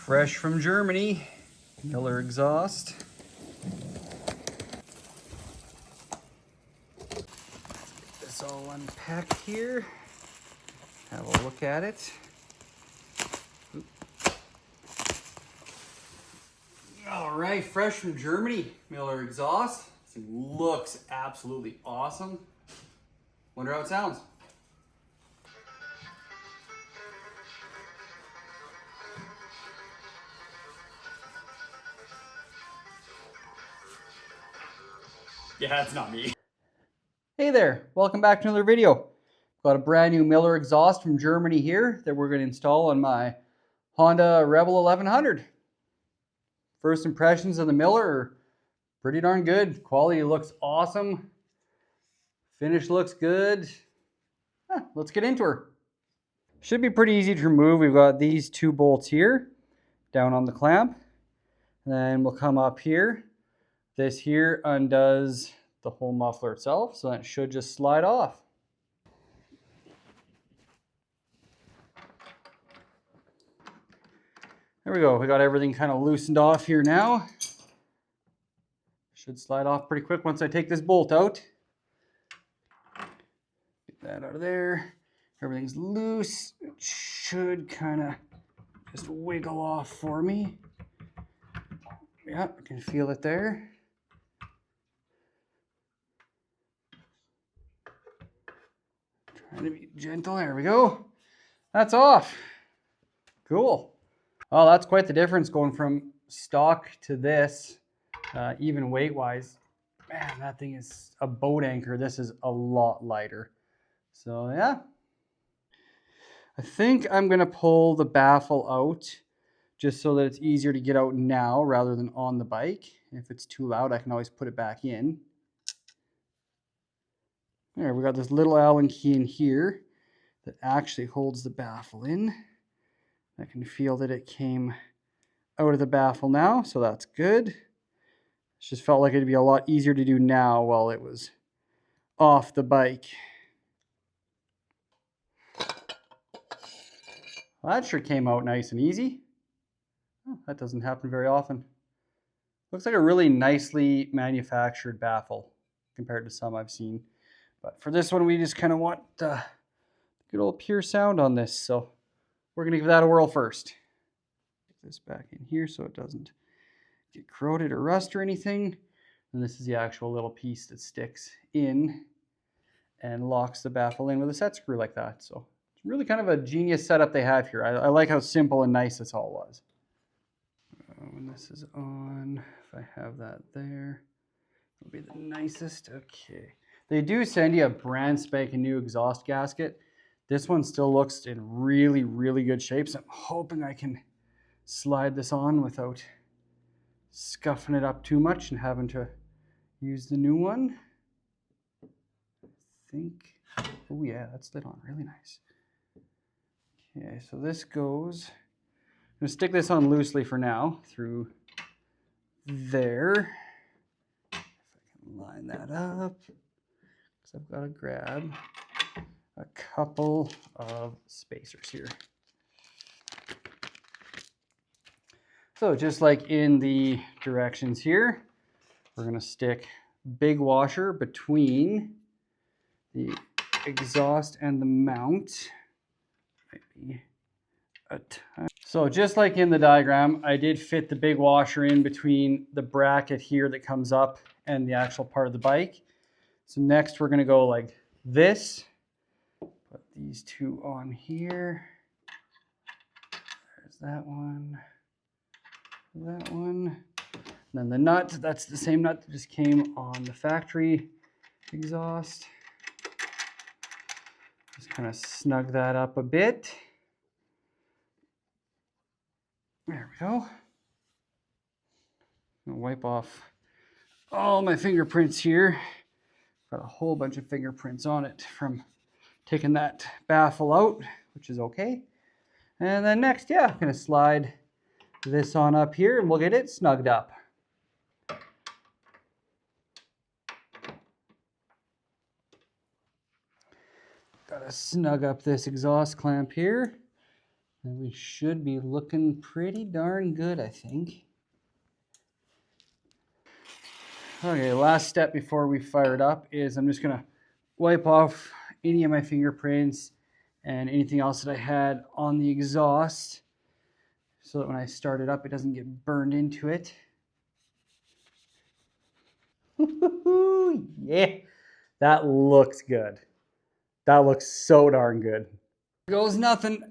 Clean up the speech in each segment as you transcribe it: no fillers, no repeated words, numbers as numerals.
Fresh from Germany, Miller exhaust. Get this all unpacked here. Have a look at it. All right, fresh from Germany, Miller exhaust. This thing looks absolutely awesome. Wonder how it sounds. Yeah, it's not me. Hey there, welcome back to another video. Got a brand new Miller exhaust from Germany here that we're going to install on my Honda Rebel 1100. First impressions of the Miller are pretty darn good. Quality looks awesome. Finish looks good. Let's get into her. Should be pretty easy to remove. We've got these two bolts here down on the clamp. And then we'll come up here. This here undoes the whole muffler itself, so that should just slide off. There we go. We got everything kind of loosened off here now. Should slide off pretty quick once I take this bolt out. Get that out of there. Everything's loose. It should kind of just wiggle off for me. Yeah, I can feel it there. Trying to be gentle. There we go. That's off. Cool. Well, that's quite the difference going from stock to this, even weight-wise. Man, that thing is a boat anchor. This is a lot lighter. So, yeah. I think I'm going to pull the baffle out just so that it's easier to get out now rather than on the bike. If it's too loud, I can always put it back in. There, we got this little Allen key in here that actually holds the baffle in. I can feel that it came out of the baffle now, so that's good. It just felt like it'd be a lot easier to do now while it was off the bike. Well, that sure came out nice and easy. Oh, that doesn't happen very often. Looks like a really nicely manufactured baffle compared to some I've seen. But for this one, we just kind of want good old pure sound on this. So we're going to give that a whirl first. Get this back in here so it doesn't get corroded or rust or anything. And this is the actual little piece that sticks in and locks the baffle in with a set screw like that. So it's really kind of a genius setup they have here. I like how simple and nice this all was. When this is on, if I have that there, it'll be the nicest. Okay. They do send you a brand spanking new exhaust gasket. This one still looks in really, really good shape. So I'm hoping I can slide this on without scuffing it up too much and having to use the new one. I think, oh yeah, that slid on really nice. Okay, so this goes, I'm gonna stick this on loosely for now through there. If I can line that up. I've got to grab a couple of spacers here. So just like in the directions here, we're going to stick big washer between the exhaust and the mount. Might be a ton. So just like in the diagram, I did fit the big washer in between the bracket here that comes up and the actual part of the bike. So next we're going to go like this. Put these two on here. There's that one. That one. And then the nut, that's the same nut that just came on the factory exhaust. Just kind of snug that up a bit. There we go. I'm gonna wipe off all my fingerprints here. Got a whole bunch of fingerprints on it from taking that baffle out, which is okay. And then next, yeah, I'm gonna slide this on up here and we'll get it snugged up. Gotta snug up this exhaust clamp here. And we should be looking pretty darn good, I think. Okay, last step before we fire it up is I'm just gonna wipe off any of my fingerprints and anything else that I had on the exhaust so that when I start it up, it doesn't get burned into it. Yeah, that looks good. That looks so darn good. Here goes nothing.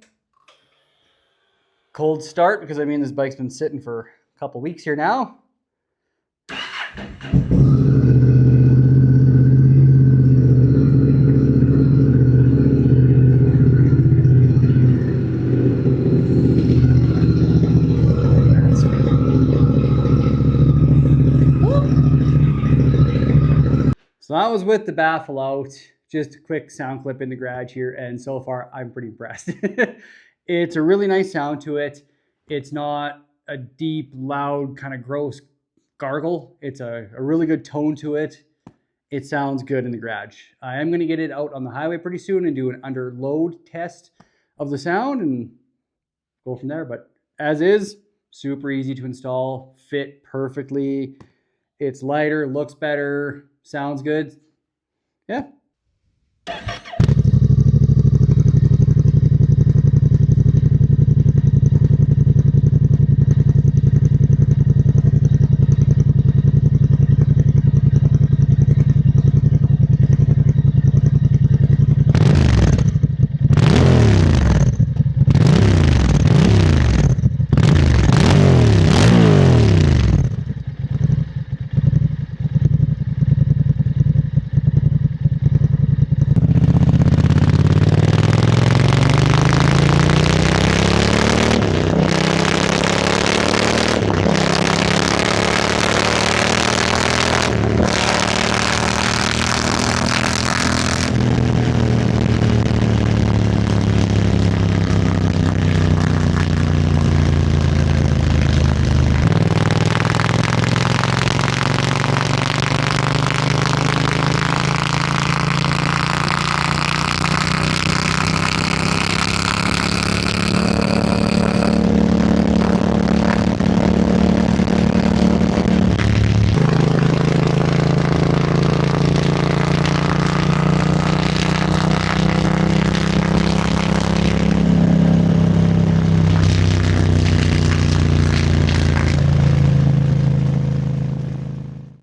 Cold start because I mean this bike's been sitting for a couple weeks here now. So that was with the baffle out. Just a quick sound clip in the garage here, and so far I'm pretty impressed. It's a really nice sound to it. It's not a deep, loud, kind of gross gargle. It's a really good tone to it. It sounds good in the garage. I am going to get it out on the highway pretty soon and do an under load test of the sound and go from there. But as is, super easy to install, fit perfectly. It's lighter, looks better, sounds good. Yeah.